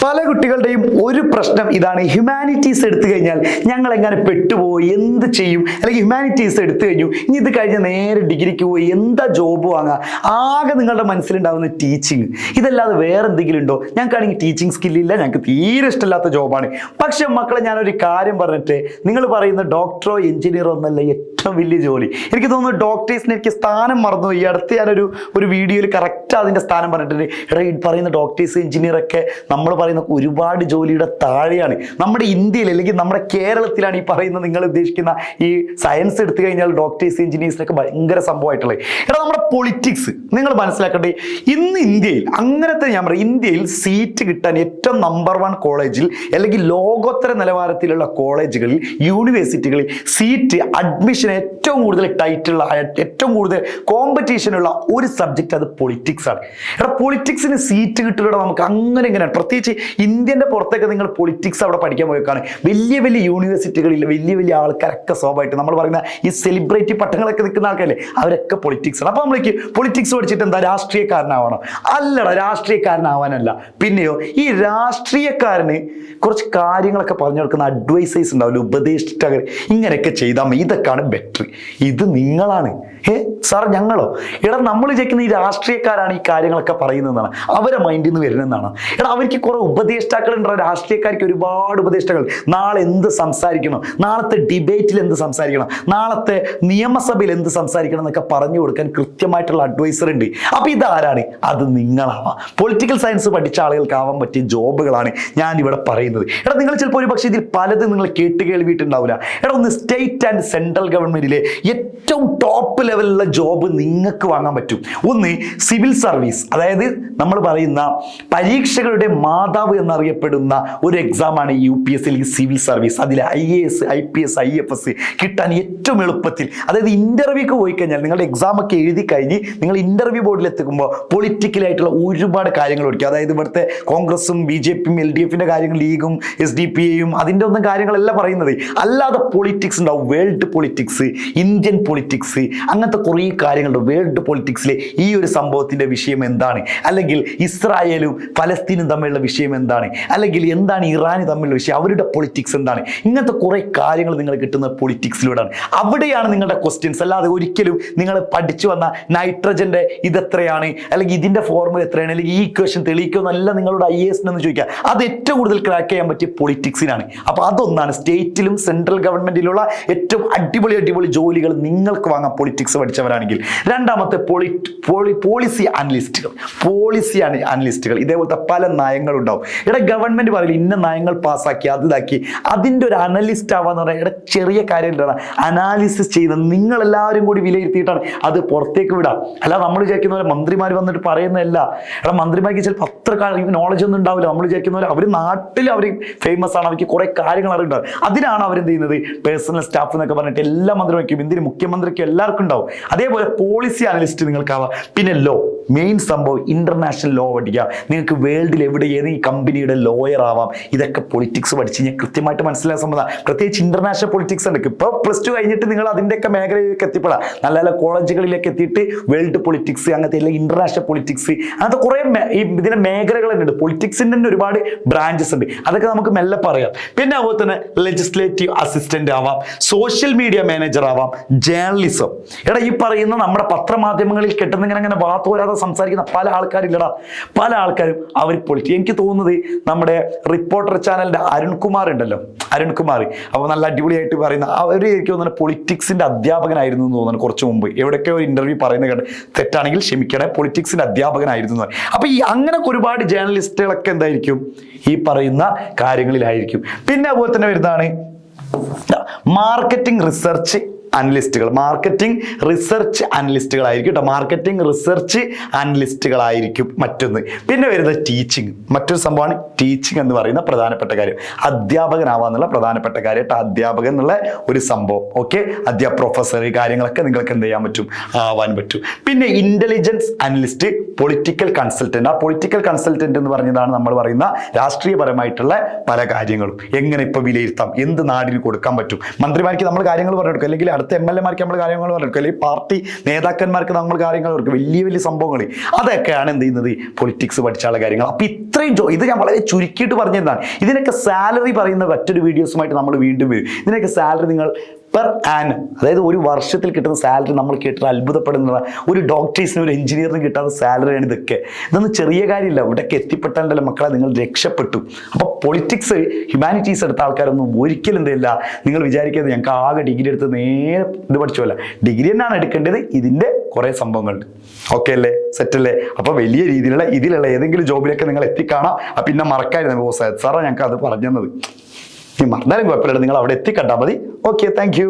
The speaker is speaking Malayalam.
പല കുട്ടികളുടെയും ഒരു പ്രശ്നം ഇതാണ്, ഹ്യൂമാനിറ്റീസ് എടുത്തു കഴിഞ്ഞാൽ ഞങ്ങൾ എങ്ങനെ പെട്ടുപോയി, എന്ത് ചെയ്യും, അല്ലെങ്കിൽ ഹ്യൂമാനിറ്റീസ് എടുത്തു കഴിഞ്ഞു ഇനി ഇത് കഴിഞ്ഞ് നേരെ ഡിഗ്രിക്ക് പോയി എന്താ ജോബ് വാങ്ങുക, ആകെ നിങ്ങളുടെ മനസ്സിലുണ്ടാവുന്ന ടീച്ചിങ്, ഇതല്ലാതെ വേറെ എന്തെങ്കിലും ഉണ്ടോ? ഞങ്ങൾക്കാണെങ്കിൽ ടീച്ചിങ് സ്കില്ലില്ല, ഞങ്ങൾക്ക് തീരെ ഇഷ്ടമില്ലാത്ത ജോബാണ്. പക്ഷെ മക്കളെ, ഞാനൊരു കാര്യം പറഞ്ഞിട്ട്, നിങ്ങൾ പറയുന്ന ഡോക്ടറോ എഞ്ചിനീയറോ ഒന്നല്ല ഏറ്റവും വലിയ ജോലി. എനിക്ക് തോന്നുന്നു ഡോക്ടേഴ്സിന് എനിക്ക് സ്ഥാനം മറന്നു. ഈ അടുത്ത് ഞാനൊരു വീഡിയോയിൽ കറക്റ്റ് അതിൻ്റെ സ്ഥാനം പറഞ്ഞിട്ടുണ്ട്. എടാ, ഈ പറയുന്ന ഡോക്ടേഴ്സ് എഞ്ചിനീയറൊക്കെ നമ്മൾ പറയുന്ന ഒരുപാട് ജോലിയുടെ താഴെയാണ്. നമ്മുടെ ഇന്ത്യയിൽ അല്ലെങ്കിൽ നമ്മുടെ കേരളത്തിലാണ് ഈ പറയുന്ന നിങ്ങൾ ഉദ്ദേശിക്കുന്ന ഈ സയൻസ് എടുത്തു കഴിഞ്ഞാൽ ഡോക്ടേഴ്സ് എഞ്ചിനീയേഴ്സിനൊക്കെ ഭയങ്കര സംഭവമായിട്ടുള്ളത്. എടാ, നമ്മുടെ പൊളിറ്റിക്സ് നിങ്ങൾ മനസ്സിലാക്കട്ടെ. ഇന്ന് ഇന്ത്യയിൽ അങ്ങനത്തെ, ഞാൻ പറയും, ഇന്ത്യയിൽ സീറ്റ് കിട്ടാൻ ഏറ്റവും നമ്പർ 1 കോളേജിൽ അല്ലെങ്കിൽ ലോകോത്തര നിലവാരത്തിലുള്ള കോളേജുകളിൽ, യൂണിവേഴ്സിറ്റികളിൽ സീറ്റ് അഡ്മിഷൻ ഏറ്റവും കൂടുതൽ ടൈറ്റുള്ള, ഏറ്റവും കൂടുതൽ കോമ്പറ്റീഷനുള്ള ഒരു സബ്ജക്റ്റ് അത് പൊളിറ്റിക്സ് ആണ്. എടാ, പൊളിറ്റിക്സിന് സീറ്റ് കിട്ടുക നമുക്ക് അങ്ങനെ ഇങ്ങനെയാണ്. പ്രത്യേകിച്ച് ഇന്ത്യൻ്റെ പുറത്തേക്ക് നിങ്ങൾ പൊളിറ്റിക്സ് അവിടെ പഠിക്കാൻ പോയേക്കാണ്. വലിയ വലിയ യൂണിവേഴ്സിറ്റികളിൽ വലിയ വലിയ ആൾക്കാരൊക്കെ സ്വാഭാവികമായിട്ട് നമ്മൾ പറയുന്ന ഈ സെലിബ്രിറ്റി പട്ടങ്ങളൊക്കെ നിൽക്കുന്ന ആൾക്കാരല്ലേ, അവരൊക്കെ പൊളിറ്റിക്സ് ആണ്. അപ്പോൾ നമ്മൾക്ക് പൊളിറ്റിക്സ് പഠിച്ചിട്ട് എന്താ രാഷ്ട്രീയക്കാരനാവണം? അല്ലടാ, രാഷ്ട്രീയക്കാരനാവാനല്ല. പിന്നെയോ, ഈ രാഷ്ട്രീയക്കാരന് കുറച്ച് കാര്യങ്ങളൊക്കെ പറഞ്ഞു കൊടുക്കുന്ന അഡ്വൈസേഴ്സ് ഉണ്ടാവില്ല, ഉപദേഷ്ടാകർ, ഇങ്ങനെയൊക്കെ ചെയ്താൽ മതി, ഇതൊക്കെയാണ് ബെറ്റർ. ഇത് നിങ്ങളാണ്. സാർ ഞങ്ങളോ? എടാ, നമ്മൾ വിചാരിക്കുന്ന ഈ രാഷ്ട്രീയക്കാരാണ് ഈ കാര്യങ്ങളൊക്കെ പറയുന്നതെന്നാണ്, അവരെ മൈൻഡിൽ നിന്ന് വരുന്നതെന്നാണ്. എടാ, അവർക്ക് കുറെ ഉപദേഷ്ടാക്കളുണ്ടോ? രാഷ്ട്രീയക്കാർക്ക് ഒരുപാട് ഉപദേഷ്ടാക്കൾ. നാളെ എന്ത് സംസാരിക്കണം, നാളത്തെ ഡിബേറ്റിൽ എന്ത് സംസാരിക്കണം, നാളത്തെ നിയമസഭയിൽ എന്ത് സംസാരിക്കണം എന്നൊക്കെ പറഞ്ഞു കൊടുക്കാൻ കൃത്യമായിട്ടുള്ള അഡ്വൈസർ ഉണ്ട്. അപ്പൊ ഇതാരാണ്? അത് നിങ്ങളാവാം. പൊളിറ്റിക്കൽ സയൻസ് പഠിച്ച ആളുകൾക്കാവാൻ പറ്റിയ ജോബുകളാണ് ഞാൻ ഇവിടെ പറയുന്നത്. എടാ, നിങ്ങൾ ചിലപ്പോൾ ഒരു പക്ഷേ ഇതിൽ പലതും നിങ്ങൾ കേട്ടുകേൾവിയിട്ടുണ്ടാവില്ല. എടാ, ഒന്ന് സ്റ്റേറ്റ് ആൻഡ് സെൻട്രൽ ഗവൺമെന്റിലെ ഏറ്റവും ടോപ്പ് ലെവലിലുള്ള ജോബ് നിങ്ങൾക്ക് വാങ്ങാൻ പറ്റും. ഒന്ന് സിവിൽ സർവീസ്, അതായത് നമ്മൾ പറയുന്ന പരീക്ഷകളുടെ മാതാവ് എന്നറിയപ്പെടുന്ന ഒരു എക്സാമാണ് UPSC അല്ലെങ്കിൽ സിവിൽ സർവീസ്. അതിൽ IAS, IPS, IFS കിട്ടാൻ ഏറ്റവും എളുപ്പത്തിൽ, അതായത് ഇന്റർവ്യൂക്ക് പോയി കഴിഞ്ഞാൽ നിങ്ങളുടെ എക്സാം ഒക്കെ എഴുതി കഴിഞ്ഞ് നിങ്ങൾ ഇന്റർവ്യൂ ബോർഡിൽ എത്തിക്കുമ്പോൾ പൊളിറ്റിക്കലായിട്ടുള്ള ഒരുപാട് കാര്യങ്ങൾ പഠിക്കും. അതായത് ഇവിടുത്തെ കോൺഗ്രസും BJPയും LDFിന്റെ കാര്യങ്ങൾ, ലീഗും SDPയും അതിൻ്റെ ഒന്നും കാര്യങ്ങളല്ല പറയുന്നത്. അല്ലാതെ പൊളിറ്റിക്സ് ഉണ്ടാവും, വേൾഡ് പൊളിറ്റിക്സ്, ഇന്ത്യൻ പൊളിറ്റിക്സ്, അങ്ങനത്തെ കുറേ കാര്യങ്ങളുണ്ട്. വേൾഡ് പൊളിറ്റിക്സിലെ ഈ ഒരു സംഭവത്തിന്റെ വിഷയം എന്താണ്, അല്ലെങ്കിൽ ഇസ്രായേലും ഫലസ്തീനും തമ്മിലുള്ള വിഷയം എന്താണ്, അല്ലെങ്കിൽ എന്താണ് ഇറാനും തമ്മിലുള്ള വിഷയം, അവരുടെ പൊളിറ്റിക്സ് എന്താണ്, ഇങ്ങനത്തെ കുറെ കാര്യങ്ങൾ നിങ്ങൾ കിട്ടുന്നത് പൊളിറ്റിക്സിലൂടെയാണ്. അവിടെയാണ് നിങ്ങളുടെ ക്വസ്റ്റ്യൻസ്. അല്ലാതെ ഒരിക്കലും നിങ്ങൾ പഠിച്ചു വന്ന നൈട്രജന്റെ ഇതെത്രയാണ്, അല്ലെങ്കിൽ ഇതിന്റെ ഫോർമുല എത്രയാണ്, അല്ലെങ്കിൽ ഈ ഇക്വേഷൻ തെളിയിക്കുമെന്നല്ല നിങ്ങളോട് IAS എന്ന് ചോദിക്കുക. അത് ഏറ്റവും കൂടുതൽ ക്രാക്ക് ചെയ്യാൻ പറ്റിയ പൊളിറ്റിക്സിനാണ്. അപ്പൊ അതൊന്നാണ് സ്റ്റേറ്റിലും സെൻട്രൽ ഗവൺമെന്റിലുള്ള ഏറ്റവും അടിപൊളി ജോലികൾ നിങ്ങൾക്ക് വാങ്ങാം പൊളിറ്റിക്സ് പഠിച്ചവരാണെങ്കിൽ. രണ്ടാമത്തെ പോളിസി അനലിസ്റ്റുകൾ. ഇതേപോലത്തെ പല നയങ്ങളുണ്ടാവും. ഇവിടെ ഗവൺമെന്റ് പറയില്ല ഇന്ന നയങ്ങൾ പാസ്സാക്കി അത് ഇതാക്കി, അതിൻ്റെ ഒരു അനലിസ്റ്റ് ആവാന്ന് പറഞ്ഞാൽ ഇവിടെ ചെറിയ കാര്യം അനാലിസിസ് ചെയ്ത് നിങ്ങൾ എല്ലാവരും കൂടി വിലയിരുത്തിയിട്ടാണ് അത് പുറത്തേക്ക് വിടാം. അല്ല നമ്മൾ വിചാരിക്കുന്ന പോലെ മന്ത്രിമാർ വന്നിട്ട് പറയുന്നതല്ല. ഇവിടെ മന്ത്രിമാർക്ക് ചിലപ്പോൾ അത്ര നോളജ് ഒന്നും ഉണ്ടാവില്ല. നമ്മൾ വിചാരിക്കുന്ന പോലെ അവർ നാട്ടിൽ അവർ ഫേമസ് ആണ്, അവർക്ക് കുറെ കാര്യങ്ങൾ അറിയുണ്ടാവും. അതിനാണ് അവരെന്ത് ചെയ്യുന്നത്, പേഴ്സണൽ സ്റ്റാഫ് എന്നൊക്കെ പറഞ്ഞിട്ട് എല്ലാ മന്ത്രിമാർക്കും, എന്തിന് മുഖ്യമന്ത്രിക്കും എല്ലാവർക്കും ഉണ്ടാവും. അതേപോലെ പോളിസി അനലിസ്റ്റ് നിങ്ങൾക്കാവാം. പിന്നെ ലോ, മെയിൻ സംഭവം ഇന്റർനാഷണൽ ലോ പഠിക്കാം. നിങ്ങൾക്ക് വേൾഡിൽ എവിടെ ഏതെങ്കിലും കമ്പനിയുടെ ലോയർ ആവാം. ഇതൊക്കെ പൊളിറ്റിക്സ് പഠിച്ച് ഞാൻ കൃത്യമായിട്ട് മനസ്സിലാക്കാൻ സംബന്ധം. പ്രത്യേകിച്ച് ഇന്റർനാഷണൽ പൊളിറ്റിക്സ് ഉണ്ട്. ഇപ്പോൾ +2 കഴിഞ്ഞിട്ട് നിങ്ങൾ അതിൻ്റെയൊക്കെ മേഖലയിലേക്ക് എത്തിപ്പെടാം. നല്ല നല്ല കോളേജുകളിലേക്ക് എത്തിയിട്ട് വേൾഡ് പൊളിറ്റിക്സ്, അങ്ങനത്തെ അല്ലെങ്കിൽ ഇന്റർനാഷണൽ പൊളിറ്റിക്സ്, അങ്ങനത്തെ കുറേ ഇതിന്റെ മേഖലകൾ തന്നെ ഉണ്ട്. പൊളിറ്റിക്സിൻ്റെ തന്നെ ഒരുപാട് ബ്രാഞ്ചസ് ഉണ്ട്. അതൊക്കെ നമുക്ക് മെല്ലെ പറയാം. പിന്നെ അതുപോലെ തന്നെ ലെജിസ്ലേറ്റീവ് അസിസ്റ്റന്റ് ആവാം, സോഷ്യൽ മീഡിയ മാനേജർ ആവാം, ജേർണലിസം. എടാ, ഈ പറയുന്ന നമ്മുടെ പത്രമാധ്യമങ്ങളിൽ കിട്ടുന്ന ഇങ്ങനെ വാത്തോരാതെ സംസാരിക്കുന്ന പല ആൾക്കാരില്ലടാ. പല ആൾക്കാരും അവർ എനിക്ക് തോന്നുന്നത് നമ്മുടെ റിപ്പോർട്ടർ ചാനലിന്റെ അരുൺകുമാർ ഉണ്ടല്ലോ, അരുൺകുമാർ, അപ്പോൾ നല്ല അടിപൊളിയായിട്ട് പറയുന്ന അവർ എനിക്ക് തോന്നുന്നത് പൊളിറ്റിക്സിന്റെ അധ്യാപകനായിരുന്നു എന്ന് തോന്നുന്നു. കുറച്ച് മുമ്പ് എവിടെയൊക്കെ ഒരു ഇന്റർവ്യൂ പറയുന്നത് കേട്ട്, തെറ്റാണെങ്കിൽ ക്ഷമിക്കണേ, പൊളിറ്റിക്സിന്റെ അധ്യാപകനായിരുന്നു. അപ്പൊ ഈ അങ്ങനെ ഒരുപാട് ജേർണലിസ്റ്റുകളൊക്കെ എന്തായിരിക്കും ഈ പറയുന്ന കാര്യങ്ങളിലായിരിക്കും. പിന്നെ അതുപോലെ തന്നെ വരുന്നതാണ് മാർക്കറ്റിംഗ് റിസർച്ച് അനലിസ്റ്റുകളായിരിക്കും കേട്ടോ. മാർക്കറ്റിംഗ് റിസർച്ച് അനലിസ്റ്റുകളായിരിക്കും മറ്റൊന്ന്. പിന്നെ വരുന്നത് ടീച്ചിങ്, മറ്റൊരു സംഭവമാണ് ടീച്ചിങ് എന്ന് പറയുന്ന പ്രധാനപ്പെട്ട കാര്യം. അധ്യാപകനാവാന്നുള്ള പ്രധാനപ്പെട്ട കാര്യം കേട്ടോ, അധ്യാപകൻ എന്നുള്ള ഒരു സംഭവം. ഓക്കെ, പ്രൊഫസർ കാര്യങ്ങളൊക്കെ നിങ്ങൾക്ക് എന്ത് ചെയ്യാൻ പറ്റും, ആവാൻ പറ്റും. പിന്നെ ഇന്റലിജൻസ് അനലിസ്റ്റ്, പൊളിറ്റിക്കൽ കൺസൾട്ടന്റ്. ആ പൊളിറ്റിക്കൽ കൺസൾട്ടന്റ് എന്ന് പറഞ്ഞതാണ് നമ്മൾ പറയുന്ന രാഷ്ട്രീയപരമായിട്ടുള്ള പല കാര്യങ്ങളും എങ്ങനെ ഇപ്പൊ വിലയിരുത്താം, എന്ത് നാടിന് കൊടുക്കാൻ പറ്റും. മന്ത്രിമാർക്ക് നമ്മൾ കാര്യങ്ങൾ പറഞ്ഞു കൊടുക്കും, അല്ലെങ്കിൽ അടുത്ത MLA-മാർക്ക് നമ്മൾ കാര്യങ്ങൾ പറഞ്ഞു, അല്ലെങ്കിൽ പാർട്ടി നേതാക്കന്മാർക്ക് നമ്മൾ കാര്യങ്ങൾ ഓർക്കും, വലിയ വലിയ സംഭവങ്ങൾ. അതൊക്കെയാണ് എന്ത് ചെയ്യുന്നത്, പൊളിറ്റിക്സ് പഠിച്ചാലുള്ള കാര്യങ്ങൾ. അപ്പൊ ഇത്രയും ഇത് ഞാൻ വളരെ ചുരുക്കിയിട്ട് പറഞ്ഞതാണ്. ഇതിനൊക്കെ സാലറി പറയുന്ന മറ്റൊരു വീഡിയോസുമായിട്ട് നമ്മൾ വീണ്ടും വരും. ഇതിനൊക്കെ സാലറി നിങ്ങൾ പെർ ആനം, അതായത് ഒരു വർഷത്തിൽ കിട്ടുന്ന സാലറി നമ്മൾ കേട്ടിട്ട് അത്ഭുതപ്പെടുന്ന ഒരു ഡോക്ടേഴ്സിനും ഒരു എഞ്ചിനീയറിനും കിട്ടാത്ത സാലറിയാണ് ഇതൊക്കെ. ഇതൊന്നും ചെറിയ കാര്യമില്ല. ഇവിടേക്ക് എത്തിപ്പെട്ടാലല്ലേ മക്കളെ നിങ്ങൾ രക്ഷപ്പെട്ടു. അപ്പോൾ പൊളിറ്റിക്സ് ഹ്യൂമാനിറ്റീസ് എടുത്ത ആൾക്കാരൊന്നും ഒരിക്കലും എന്തില്ല, നിങ്ങൾ വിചാരിക്കുന്നത് ഞങ്ങൾക്ക് ആകെ ഡിഗ്രി എടുത്ത് നേരെ ഇത് പഠിച്ചോല്ല. ഡിഗ്രി തന്നെയാണ് എടുക്കേണ്ടത്, ഇതിൻ്റെ കുറേ സംഭവങ്ങളുണ്ട്. ഓക്കെ അല്ലേ, സെറ്റല്ലേ? അപ്പോൾ വലിയ രീതിയിലുള്ള ഇതിലുള്ള ഏതെങ്കിലും ജോബിലൊക്കെ നിങ്ങൾ എത്തിക്കാണാം. പിന്നെ മറക്കായിരുന്നു സാറേ ഞങ്ങൾക്ക് അത് പറഞ്ഞു തന്നത്. ഈ മറന്നാലും കുഴപ്പമില്ല, നിങ്ങൾ അവിടെ എത്തിക്കണ്ടാൽ മതി. Okay, thank you.